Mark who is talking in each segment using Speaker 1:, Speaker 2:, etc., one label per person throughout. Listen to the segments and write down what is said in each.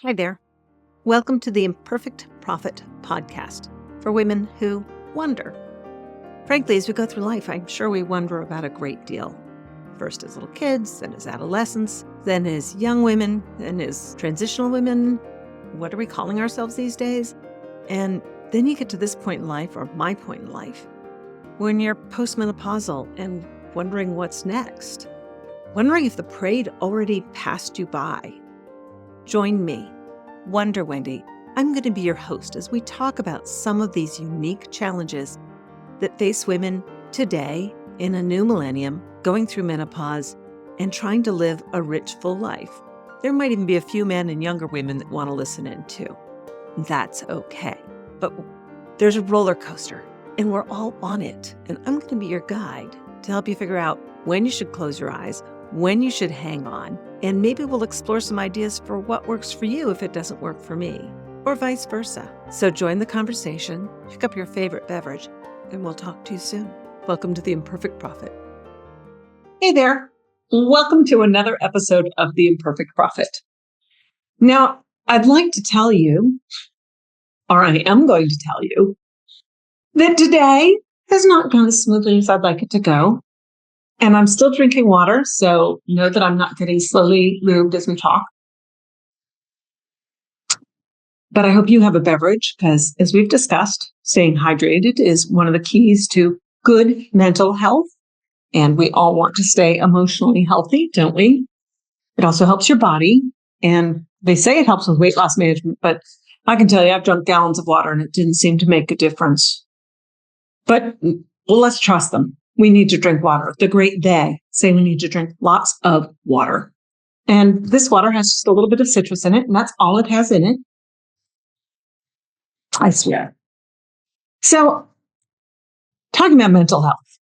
Speaker 1: Hi there. Welcome to the Imperfect Prophet podcast for women who wonder. Frankly, as we go through life, I'm sure we wonder about a great deal. First as little kids, then as adolescents, then as young women, then as transitional women. What are we calling ourselves these days? And then you get to this point in life, or my point in life, when you're postmenopausal and wondering what's next. Wondering if the parade already passed you by. Join me, Wonder Wendy. I'm going to be your host as we talk about some of these unique challenges that face women today in a new millennium, going through menopause and trying to live a rich, full life. There might even be a few men and younger women that want to listen in too. That's okay. But there's a roller coaster and we're all on it. And I'm going to be your guide to help you figure out when you should close your eyes, when you should hang on, and maybe we'll explore some ideas for what works for you if it doesn't work for me, or vice versa. So join the conversation, pick up your favorite beverage, and we'll talk to you soon. Welcome to The Imperfect Prophet.
Speaker 2: Hey there. Welcome to another episode of The Imperfect Prophet. Now, I'd like to tell you, or I am going to tell you, that today has not gone as smoothly as I'd like it to go. And I'm still drinking water, so know that I'm not getting slowly lubed as we talk. But I hope you have a beverage, because as we've discussed, staying hydrated is one of the keys to good mental health. And we all want to stay emotionally healthy, don't we? It also helps your body. And they say it helps with weight loss management, but I can tell you, I've drunk gallons of water and it didn't seem to make a difference. But let's trust them. We need to drink water. The great they say we need to drink lots of water. And this water has just a little bit of citrus in it, and that's all it has in it. I swear. So, talking about mental health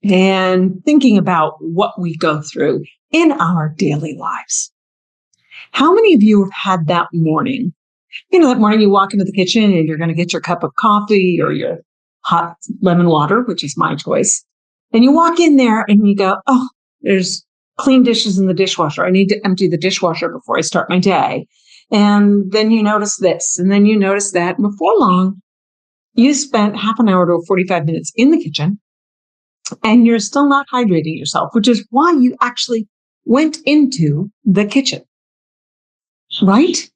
Speaker 2: and thinking about what we go through in our daily lives. How many of you have had that morning? That morning you walk into the kitchen and you're going to get your cup of coffee or your hot lemon water, which is my choice. And you walk in there and you go, oh, there's clean dishes in the dishwasher. I need to empty the dishwasher before I start my day. And then you notice this, and then you notice that. And before long, you spent half an hour to 45 minutes in the kitchen and you're still not hydrating yourself, which is why you actually went into the kitchen. Right?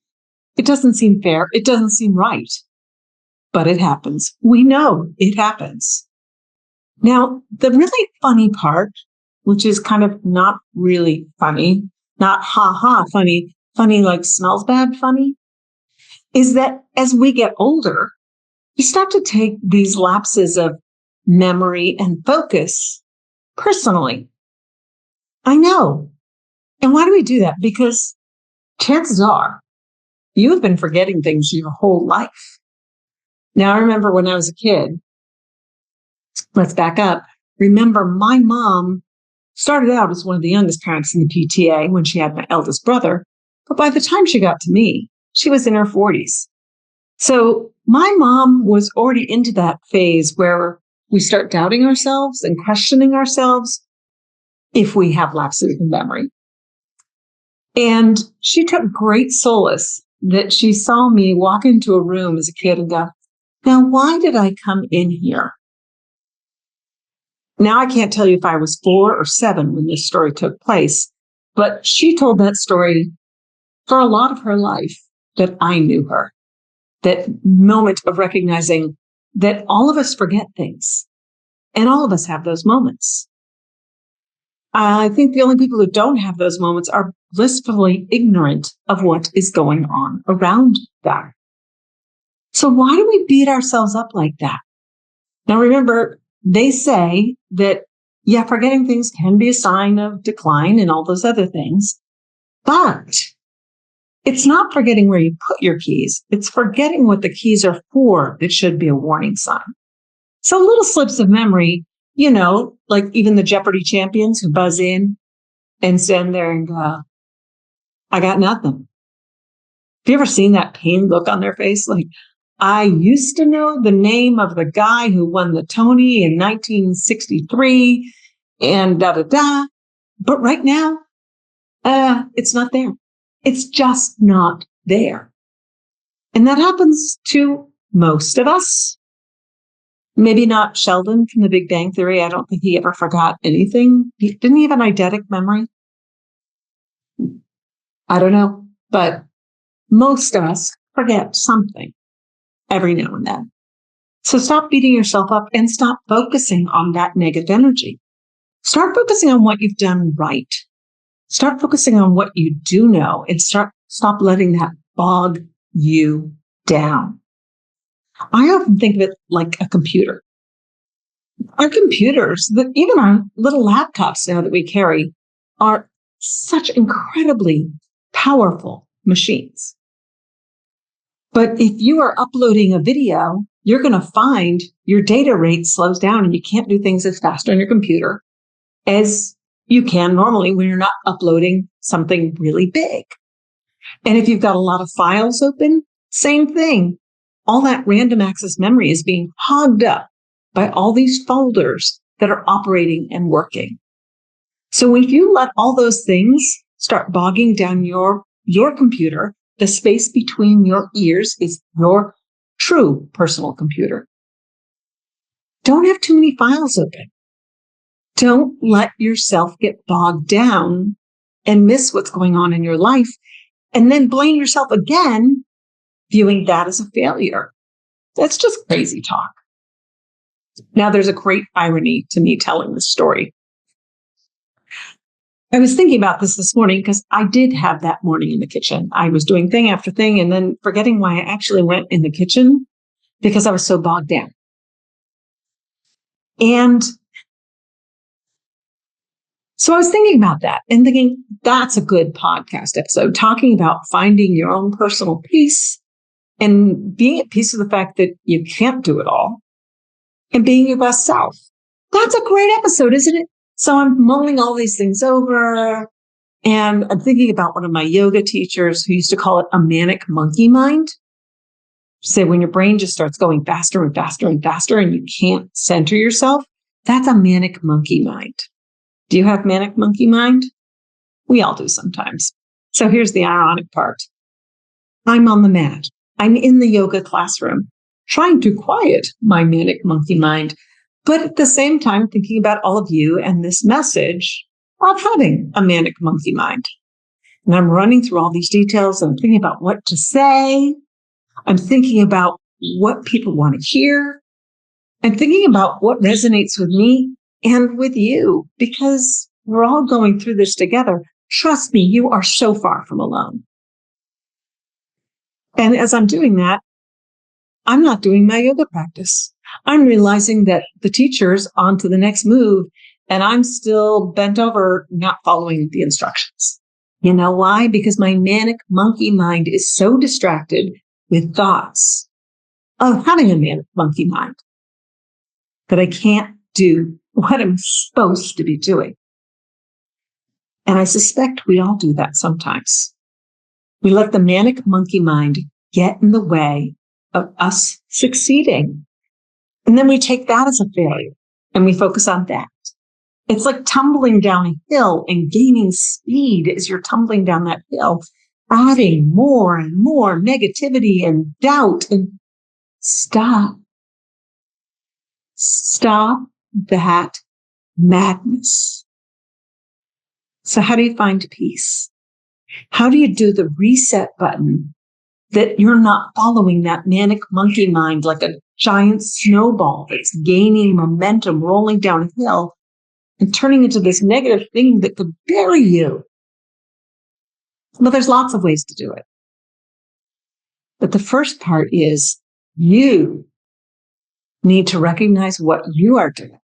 Speaker 2: It doesn't seem fair. It doesn't seem right. But it happens. We know it happens. Now, the really funny part, which is kind of not really funny, not ha-ha funny, funny like smells bad funny, is that as we get older, we start to take these lapses of memory and focus personally. I know. And why do we do that? Because chances are you have been forgetting things your whole life. Now, I remember when I was a kid, let's back up. Remember, my mom started out as one of the youngest parents in the PTA when she had my eldest brother. But by the time she got to me, she was in her 40s. So my mom was already into that phase where we start doubting ourselves and questioning ourselves if we have lapses in memory. And she took great solace that she saw me walk into a room as a kid and go, now, why did I come in here? Now, I can't tell you if I was 4 or 7 when this story took place, but she told that story for a lot of her life that I knew her. That moment of recognizing that all of us forget things and all of us have those moments. I think the only people who don't have those moments are blissfully ignorant of what is going on around them. So why do we beat ourselves up like that? Now, remember, they say that, forgetting things can be a sign of decline and all those other things. But it's not forgetting where you put your keys. It's forgetting what the keys are for that should be a warning sign. So little slips of memory, like even the Jeopardy champions who buzz in and stand there and go, I got nothing. Have you ever seen that pained look on their face? Like, I used to know the name of the guy who won the Tony in 1963 and da-da-da. But right now, it's not there. It's just not there. And that happens to most of us. Maybe not Sheldon from the Big Bang Theory. I don't think he ever forgot anything. Didn't he have an eidetic memory? I don't know. But most of us forget something every now and then. So stop beating yourself up and stop focusing on that negative energy. Start focusing on what you've done right. Start focusing on what you do know and stop letting that bog you down. I often think of it like a computer. Our computers, even our little laptops now that we carry, are such incredibly powerful machines. But if you are uploading a video, you're going to find your data rate slows down and you can't do things as fast on your computer as you can normally when you're not uploading something really big. And if you've got a lot of files open, same thing. All that random access memory is being hogged up by all these folders that are operating and working. So if you let all those things start bogging down your computer, the space between your ears is your true personal computer. Don't have too many files open. Don't let yourself get bogged down and miss what's going on in your life and then blame yourself again, viewing that as a failure. That's just crazy talk. Now, there's a great irony to me telling this story. I was thinking about this morning because I did have that morning in the kitchen. I was doing thing after thing and then forgetting why I actually went in the kitchen because I was so bogged down. And so I was thinking about that and thinking that's a good podcast episode, talking about finding your own personal peace and being at peace with the fact that you can't do it all and being your best self. That's a great episode, isn't it? So I'm mulling all these things over and I'm thinking about one of my yoga teachers who used to call it a manic monkey mind. Say when your brain just starts going faster and faster and faster and you can't center yourself, that's a manic monkey mind. Do you have manic monkey mind? We all do sometimes. So here's the ironic part. I'm on the mat. I'm in the yoga classroom trying to quiet my manic monkey mind, but at the same time thinking about all of you and this message of having a manic monkey mind. And I'm running through all these details and I'm thinking about what to say. I'm thinking about what people want to hear. I'm thinking about what resonates with me and with you because we're all going through this together. Trust me, you are so far from alone. And as I'm doing that, I'm not doing my yoga practice. I'm realizing that the teacher's on to the next move and I'm still bent over, not following the instructions. You know why? Because my manic monkey mind is so distracted with thoughts of having a manic monkey mind that I can't do what I'm supposed to be doing. And I suspect we all do that sometimes. We let the manic monkey mind get in the way of us succeeding. And then we take that as a failure and we focus on that. It's like tumbling down a hill and gaining speed as you're tumbling down that hill, adding more and more negativity and doubt. And stop that madness. So how do you find peace? How do you do the reset button that you're not following that manic monkey mind like a giant snowball that's gaining momentum, rolling downhill and turning into this negative thing that could bury you? Well, there's lots of ways to do it. But the first part is you need to recognize what you are doing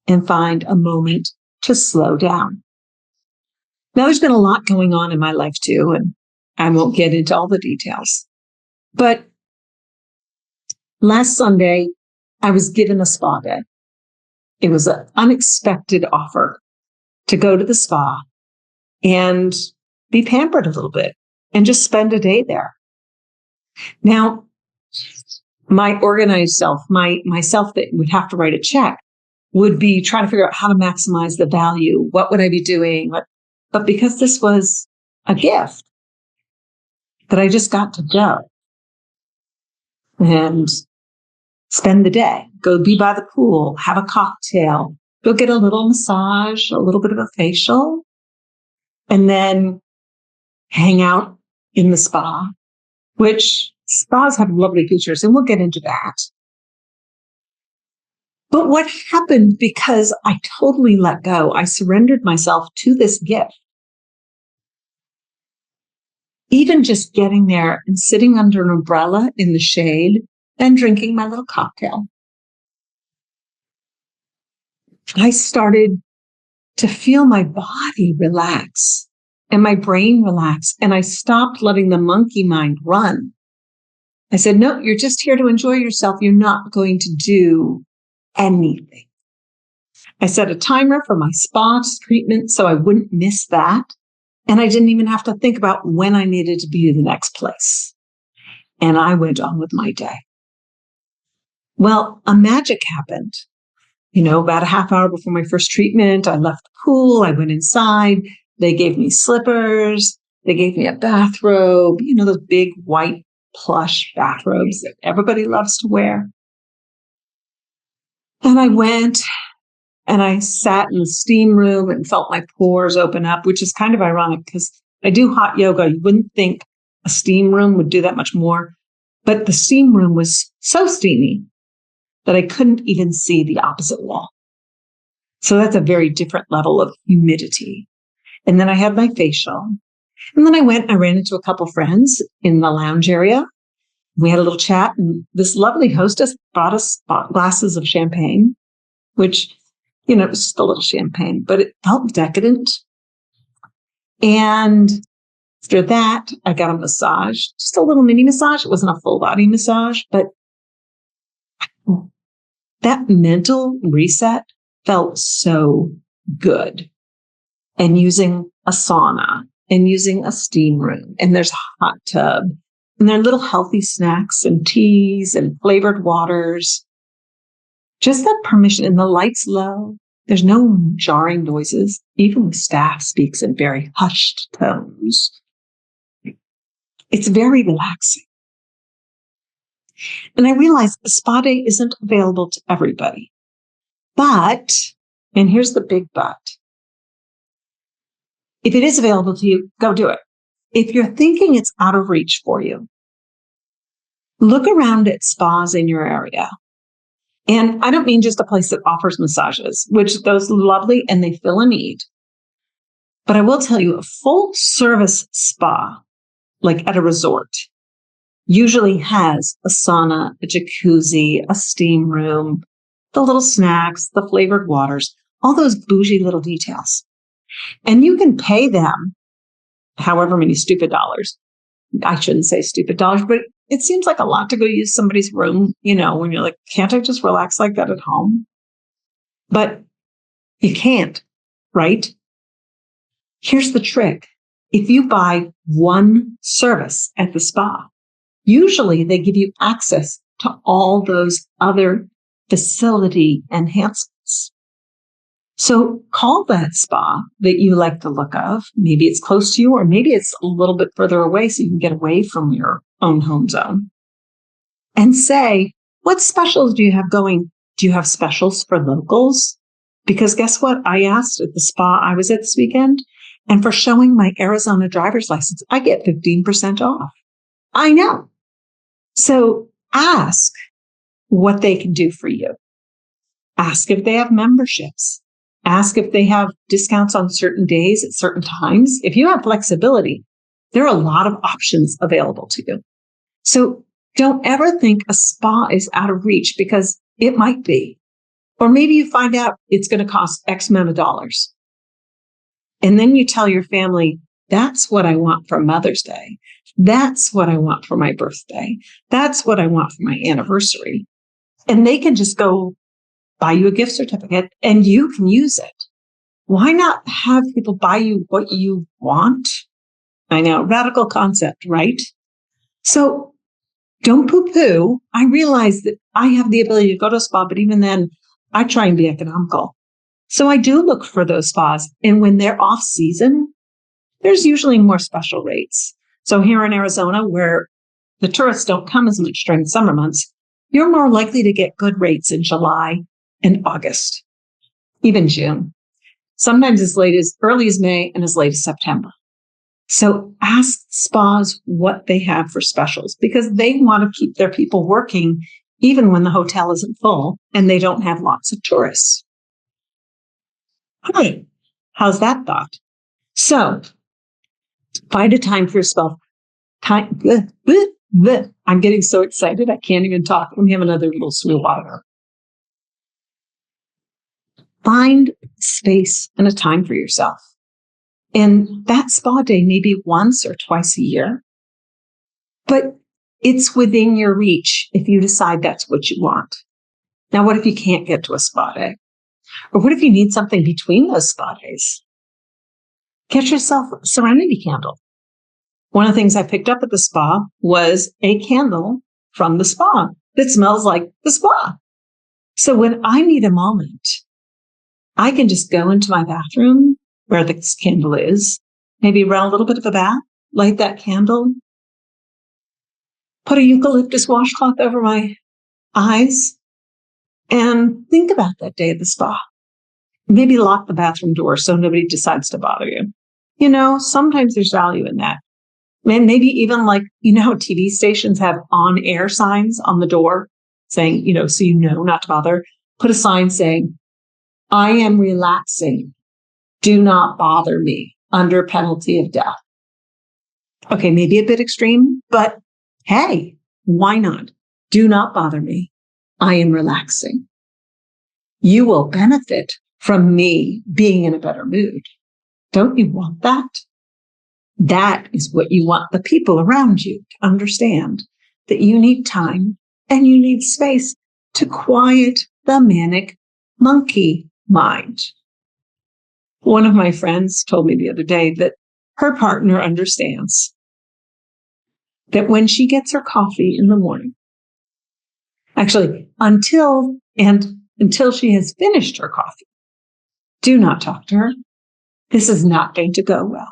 Speaker 2: and find a moment to slow down. Now, there's been a lot going on in my life too, and I won't get into all the details. But last Sunday, I was given a spa day. It was an unexpected offer to go to the spa and be pampered a little bit and just spend a day there. Now, my organized self, myself that would have to write a check, would be trying to figure out how to maximize the value. What would I be doing? But because this was a gift, that I just got to go and spend the day, go be by the pool, have a cocktail, go get a little massage, a little bit of a facial, and then hang out in the spa, which spas have lovely features, and we'll get into that. But what happened, because I totally let go, I surrendered myself to this gift. Even just getting there and sitting under an umbrella in the shade and drinking my little cocktail, I started to feel my body relax and my brain relax. And I stopped letting the monkey mind run. I said, no, you're just here to enjoy yourself. You're not going to do anything. I set a timer for my spa treatment so I wouldn't miss that. And I didn't even have to think about when I needed to be in the next place. And I went on with my day. Well, a magic happened. About a half hour before my first treatment, I left the pool. I went inside. They gave me slippers. They gave me a bathrobe, those big white plush bathrobes that everybody loves to wear. And I went and I sat in the steam room and felt my pores open up, which is kind of ironic because I do hot yoga. You wouldn't think a steam room would do that much more, but the steam room was so steamy that I couldn't even see the opposite wall. So that's a very different level of humidity. And then I had my facial. And then I ran into a couple friends in the lounge area. We had a little chat, and this lovely hostess brought us glasses of champagne, which, it was just a little champagne, but it felt decadent. And after that, I got a massage, just a little mini massage. It wasn't a full body massage, but that mental reset felt so good. And using a sauna and using a steam room, and there's a hot tub, and there are little healthy snacks and teas and flavored waters. Just that permission, and the lights low. There's no jarring noises. Even the staff speaks in very hushed tones. It's very relaxing. And I realized the spa day isn't available to everybody. But, and here's the big but, if it is available to you, go do it. If you're thinking it's out of reach for you, look around at spas in your area. And I don't mean just a place that offers massages, which those are lovely and they fill a need. But I will tell you, a full service spa, like at a resort, usually has a sauna, a jacuzzi, a steam room, the little snacks, the flavored waters, all those bougie little details. And you can pay them however many stupid dollars. I shouldn't say stupid dollars, but it seems like a lot to go use somebody's room, when you're like, can't I just relax like that at home? But you can't, right? Here's the trick. If you buy one service at the spa, usually they give you access to all those other facility enhancements. So call that spa that you like the look of. Maybe it's close to you, or maybe it's a little bit further away so you can get away from your own home zone. And say, what specials do you have going? Do you have specials for locals? Because guess what? I asked at the spa I was at this weekend, and for showing my Arizona driver's license, I get 15% off. I know. So ask what they can do for you. Ask if they have memberships. Ask if they have discounts on certain days at certain times. If you have flexibility, there are a lot of options available to you. So don't ever think a spa is out of reach, because it might be. Or maybe you find out it's going to cost X amount of dollars. And then you tell your family, that's what I want for Mother's Day. That's what I want for my birthday. That's what I want for my anniversary. And they can just go buy you a gift certificate and you can use it. Why not have people buy you what you want? I know, radical concept, right? So don't poo-poo. I realize that I have the ability to go to a spa, but even then, I try and be economical. So I do look for those spas. And when they're off season, there's usually more special rates. So here in Arizona, where the tourists don't come as much during the summer months, you're more likely to get good rates in July and August, even June. Sometimes as late as early as May and as late as September. So ask spas what they have for specials because they want to keep their people working even when the hotel isn't full and they don't have lots of tourists. All right. How's that thought? So find a time for yourself. I'm getting so excited. I can't even talk. Let me have another little swig of water. Find space and a time for yourself. And that spa day may be once or twice a year, but it's within your reach if you decide that's what you want. Now, what if you can't get to a spa day? Or what if you need something between those spa days? Get yourself a serenity candle. One of the things I picked up at the spa was a candle from the spa that smells like the spa. So when I need a moment, I can just go into my bathroom where this candle is, maybe run a little bit of a bath, light that candle, put a eucalyptus washcloth over my eyes, and think about that day at the spa. Maybe lock the bathroom door so nobody decides to bother you. You know, sometimes there's value in that. And maybe even like, you know, how TV stations have on-air signs on the door saying, you know, so you know not to bother. Put a sign saying, I am relaxing. Do not bother me under penalty of death. Okay, maybe a bit extreme, but hey, why not? Do not bother me. I am relaxing. You will benefit from me being in a better mood. Don't you want that? That is what you want the people around you to understand, that you need time and you need space to quiet the manic monkey mind. One of my friends told me the other day that her partner understands that when she gets her coffee in the morning, actually until she has finished her coffee, do not talk to her. This is not going to go well.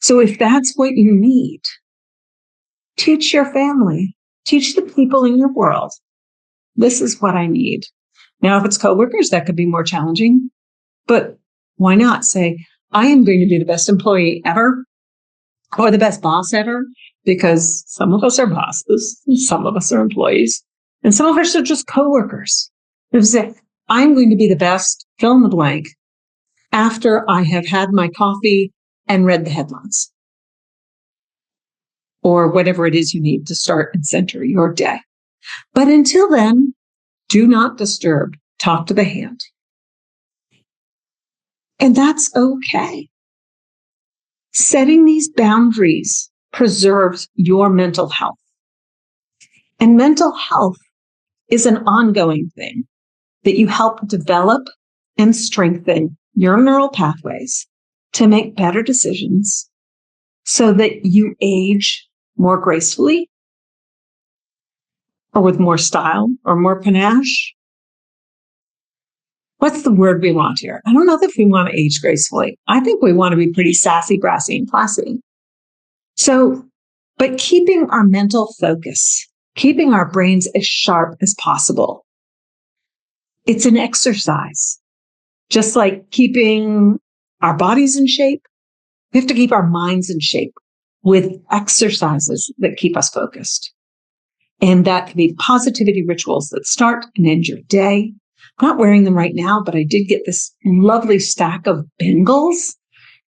Speaker 2: So if that's what you need, teach your family, teach the people in your world, this is what I need. Now, if it's coworkers, that could be more challenging, but why not say, I am going to be the best employee ever or the best boss ever, because some of us are bosses, and some of us are employees, and some of us are just coworkers. Say, I'm going to be the best, fill in the blank, after I have had my coffee and read the headlines or whatever it is you need to start and center your day. But until then, do not disturb. Talk to the hand. And that's okay. Setting these boundaries preserves your mental health. And mental health is an ongoing thing that you help develop and strengthen your neural pathways to make better decisions so that you age more gracefully or with more style or more panache. What's the word we want here? I don't know if we want to age gracefully. I think we want to be pretty sassy, brassy, and classy. So, but keeping our mental focus, keeping our brains as sharp as possible, it's an exercise. Just like keeping our bodies in shape, we have to keep our minds in shape with exercises that keep us focused. And that can be positivity rituals that start and end your day. I'm not wearing them right now, but I did get this lovely stack of bangles.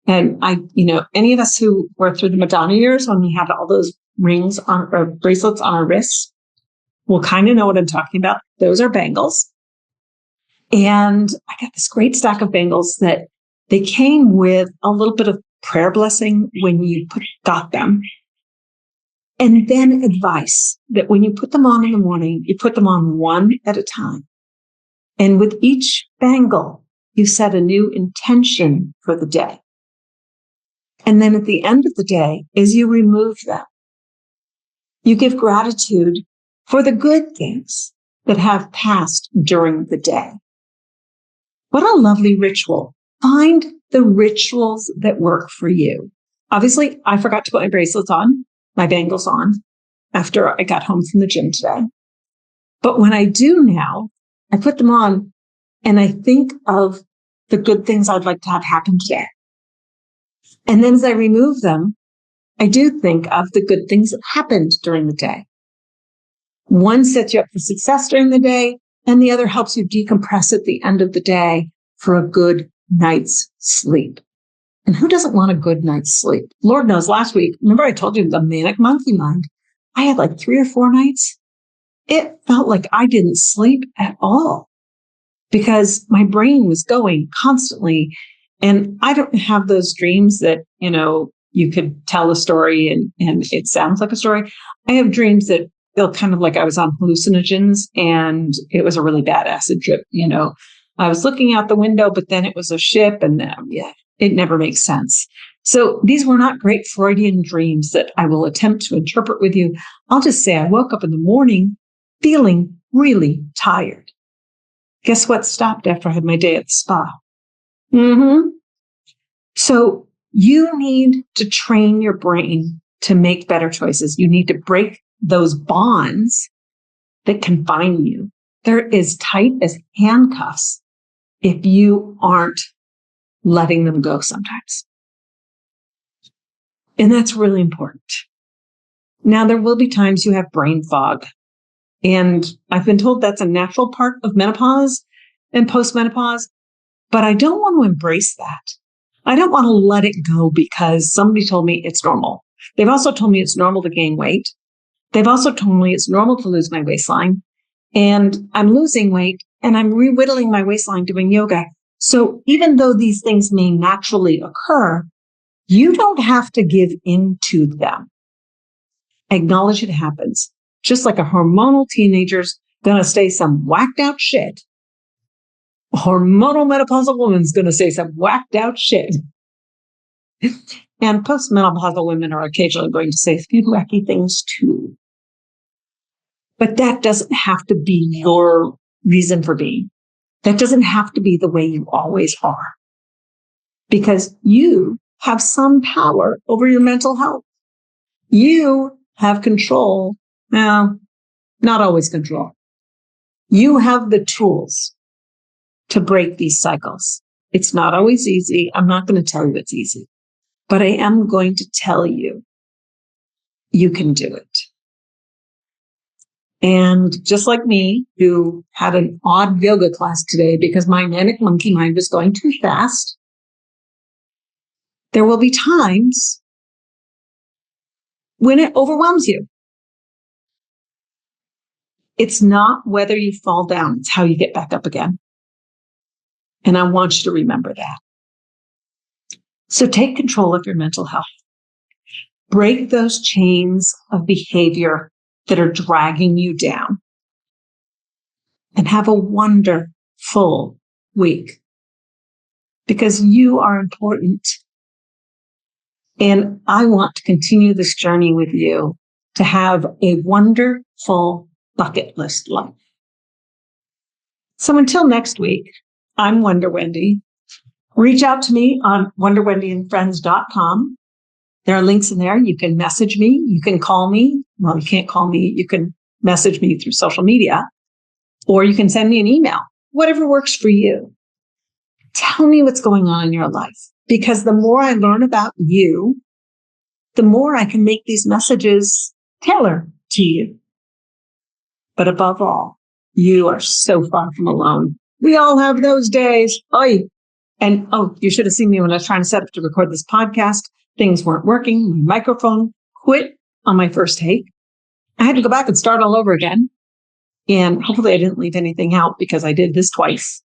Speaker 2: And any of us who were through the Madonna years when we had all those rings on or bracelets on our wrists will kind of know what I'm talking about. Those are bangles. And I got this great stack of bangles that they came with a little bit of prayer blessing when you got them. And then advice that when you put them on in the morning, you put them on one at a time. And with each bangle, you set a new intention for the day. And then at the end of the day, as you remove them, you give gratitude for the good things that have passed during the day. What a lovely ritual. Find the rituals that work for you. Obviously, I forgot to put my bracelets on, my bangles on, after I got home from the gym today. But when I do now, I put them on and I think of the good things I'd like to have happen today. And then as I remove them, I do think of the good things that happened during the day. One sets you up for success during the day, and the other helps you decompress at the end of the day for a good night's sleep. And who doesn't want a good night's sleep? Lord knows, last week, remember I told you the manic monkey mind? I had like 3 or 4 nights. It felt like I didn't sleep at all because my brain was going constantly. And I don't have those dreams that, you could tell a story and it sounds like a story. I have dreams that feel kind of like I was on hallucinogens and it was a really bad acid trip. I was looking out the window, but then it was a ship and it never makes sense. So these were not great Freudian dreams that I will attempt to interpret with you. I'll just say I woke up in the morning feeling really tired. Guess what stopped after I had my day at the spa? So you need to train your brain to make better choices. You need to break those bonds that confine you. They're as tight as handcuffs if you aren't letting them go sometimes. And that's really important. Now, there will be times you have brain fog. And I've been told that's a natural part of menopause and postmenopause, but I don't want to embrace that. I don't want to let it go because somebody told me it's normal. They've also told me it's normal to gain weight. They've also told me it's normal to lose my waistline. And I'm losing weight and I'm re-whittling my waistline doing yoga. So even though these things may naturally occur, you don't have to give into them. Acknowledge it happens. Just like a hormonal teenager's gonna say some whacked out shit. A hormonal menopausal woman's gonna say some whacked out shit. And postmenopausal women are occasionally going to say a few wacky things too. But that doesn't have to be your reason for being. That doesn't have to be the way you always are. Because you have some power over your mental health. You have control. Well, not always control. You have the tools to break these cycles. It's not always easy. I'm not going to tell you it's easy, but I am going to tell you you can do it. And just like me, who had an odd yoga class today because my manic monkey mind was going too fast, there will be times when it overwhelms you. It's not whether you fall down, it's how you get back up again. And I want you to remember that. So take control of your mental health. Break those chains of behavior that are dragging you down. And have a wonderful week. Because you are important. And I want to continue this journey with you to have a wonderful bucket list life. So until next week, I'm Wonder Wendy. Reach out to me on wonderwendyandfriends.com. There are links in there. You can message me. You can call me. Well, you can't call me. You can message me through social media, or you can send me an email, whatever works for you. Tell me what's going on in your life, because the more I learn about you, the more I can make these messages tailor to you. But above all, you are so far from alone. We all have those days. Oy. And you should have seen me when I was trying to set up to record this podcast. Things weren't working. My microphone quit on my first take. I had to go back and start all over again. And hopefully I didn't leave anything out because I did this twice.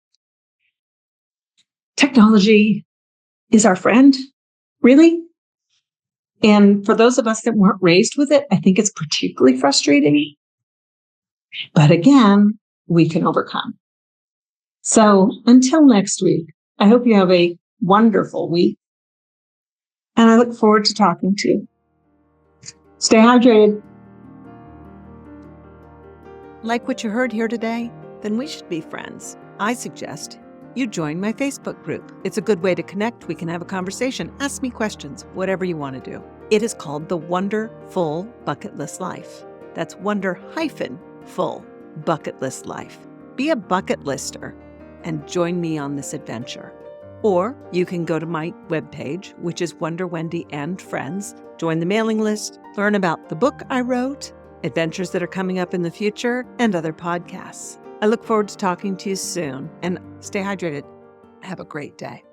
Speaker 2: Technology is our friend, really. And for those of us that weren't raised with it, I think it's particularly frustrating. But again, we can overcome. So until next week, I hope you have a wonderful week. And I look forward to talking to you. Stay hydrated.
Speaker 1: Like what you heard here today? Then we should be friends. I suggest you join my Facebook group. It's a good way to connect. We can have a conversation, ask me questions, whatever you want to do. It is called the Wonderful Bucket List Life. That's Wonder-Full Bucket List Life. Be a bucket lister and join me on this adventure. Or you can go to my webpage, which is Wonder Wendy and Friends, join the mailing list, learn about the book I wrote, adventures that are coming up in the future, and other podcasts. I look forward to talking to you soon, and stay hydrated. Have a great day.